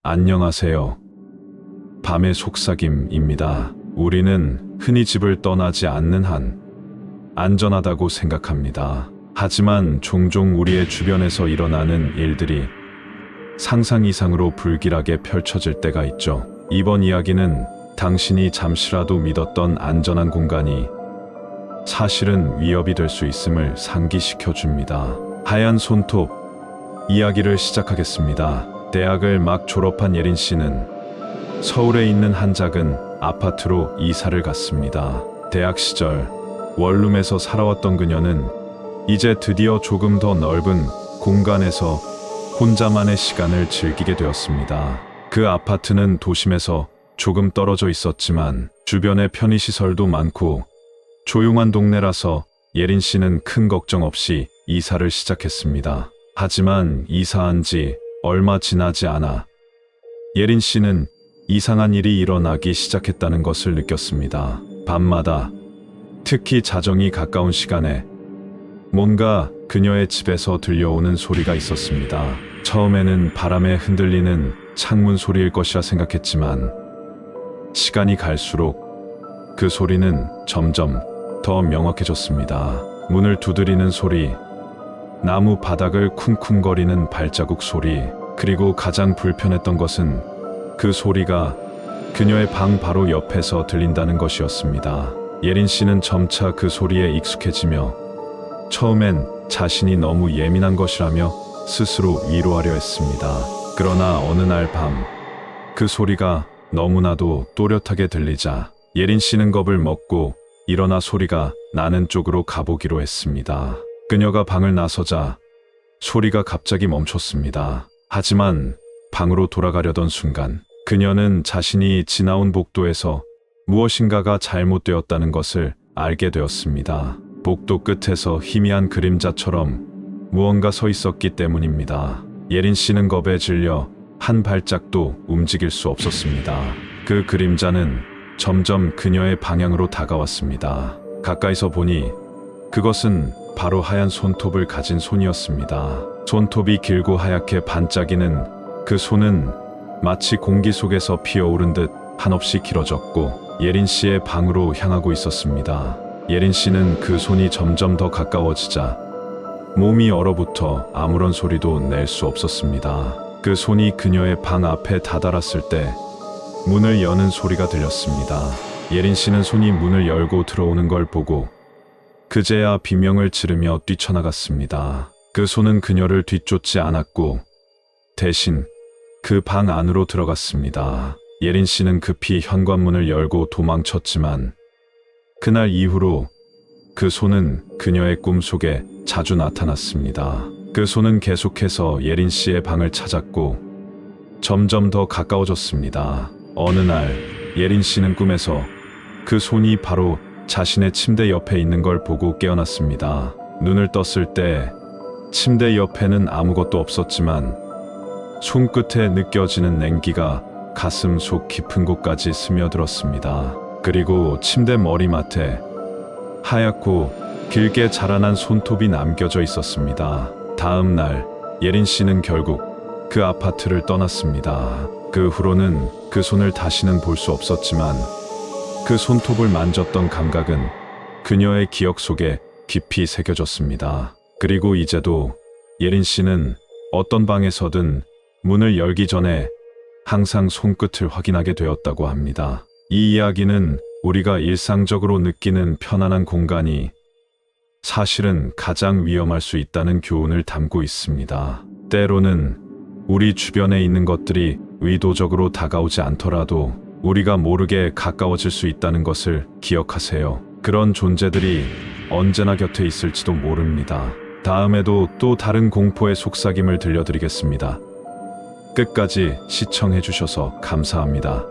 안녕하세요. 밤의 속삭임입니다. 우리는 흔히 집을 떠나지 않는 한 안전하다고 생각합니다. 하지만 종종 우리의 주변에서 일어나는 일들이 상상 이상으로 불길하게 펼쳐질 때가 있죠. 이번 이야기는 당신이 잠시라도 믿었던 안전한 공간이 사실은 위협이 될 수 있음을 상기시켜 줍니다. 하얀 손톱 이야기를 시작하겠습니다. 대학을 막 졸업한 예린 씨는 서울에 있는 한 작은 아파트로 이사를 갔습니다. 대학 시절 원룸에서 살아왔던 그녀는 이제 드디어 조금 더 넓은 공간에서 혼자만의 시간을 즐기게 되었습니다. 그 아파트는 도심에서 조금 떨어져 있었지만 주변에 편의시설도 많고 조용한 동네라서 예린 씨는 큰 걱정 없이 이사를 시작했습니다. 하지만 이사한 지 얼마 지나지 않아 예린 씨는 이상한 일이 일어나기 시작했다는 것을 느꼈습니다. 밤마다, 특히 자정이 가까운 시간에 뭔가 그녀의 집에서 들려오는 소리가 있었습니다. 처음에는 바람에 흔들리는 창문 소리일 것이라 생각했지만 시간이 갈수록 그 소리는 점점 더 명확해졌습니다. 문을 두드리는 소리, 나무 바닥을 쿵쿵거리는 발자국 소리, 그리고 가장 불편했던 것은 그 소리가 그녀의 방 바로 옆에서 들린다는 것이었습니다. 예린 씨는 점차 그 소리에 익숙해지며 처음엔 자신이 너무 예민한 것이라며 스스로 위로하려 했습니다. 그러나 어느 날 밤, 그 소리가 너무나도 또렷하게 들리자 예린 씨는 겁을 먹고 일어나 소리가 나는 쪽으로 가보기로 했습니다. 그녀가 방을 나서자 소리가 갑자기 멈췄습니다. 하지만 방으로 돌아가려던 순간 그녀는 자신이 지나온 복도에서 무엇인가가 잘못되었다는 것을 알게 되었습니다. 복도 끝에서 희미한 그림자처럼 무언가 서 있었기 때문입니다. 예린 씨는 겁에 질려 한 발짝도 움직일 수 없었습니다. 그 그림자는 점점 그녀의 방향으로 다가왔습니다. 가까이서 보니 그것은 바로 하얀 손톱을 가진 손이었습니다. 손톱이 길고 하얗게 반짝이는 그 손은 마치 공기 속에서 피어오른 듯 한없이 길어졌고 예린 씨의 방으로 향하고 있었습니다. 예린 씨는 그 손이 점점 더 가까워지자 몸이 얼어붙어 아무런 소리도 낼 수 없었습니다. 그 손이 그녀의 방 앞에 다다랐을 때 문을 여는 소리가 들렸습니다. 예린 씨는 손이 문을 열고 들어오는 걸 보고 그제야 비명을 지르며 뛰쳐나갔습니다. 그 손은 그녀를 뒤쫓지 않았고 대신 그 방 안으로 들어갔습니다. 예린 씨는 급히 현관문을 열고 도망쳤지만 그날 이후로 그 손은 그녀의 꿈속에 자주 나타났습니다. 그 손은 계속해서 예린 씨의 방을 찾았고 점점 더 가까워졌습니다. 어느 날 예린 씨는 꿈에서 그 손이 바로 자신의 침대 옆에 있는 걸 보고 깨어났습니다. 눈을 떴을 때 침대 옆에는 아무것도 없었지만 손끝에 느껴지는 냉기가 가슴 속 깊은 곳까지 스며들었습니다. 그리고 침대 머리맡에 하얗고 길게 자라난 손톱이 남겨져 있었습니다. 다음 날 예린 씨는 결국 그 아파트를 떠났습니다. 그 후로는 그 손을 다시는 볼 수 없었지만 그 손톱을 만졌던 감각은 그녀의 기억 속에 깊이 새겨졌습니다. 그리고 이제도 예린 씨는 어떤 방에서든 문을 열기 전에 항상 손끝을 확인하게 되었다고 합니다. 이 이야기는 우리가 일상적으로 느끼는 편안한 공간이 사실은 가장 위험할 수 있다는 교훈을 담고 있습니다. 때로는 우리 주변에 있는 것들이 의도적으로 다가오지 않더라도 우리가 모르게 가까워질 수 있다는 것을 기억하세요. 그런 존재들이 언제나 곁에 있을지도 모릅니다. 다음에도 또 다른 공포의 속삭임을 들려드리겠습니다. 끝까지 시청해주셔서 감사합니다.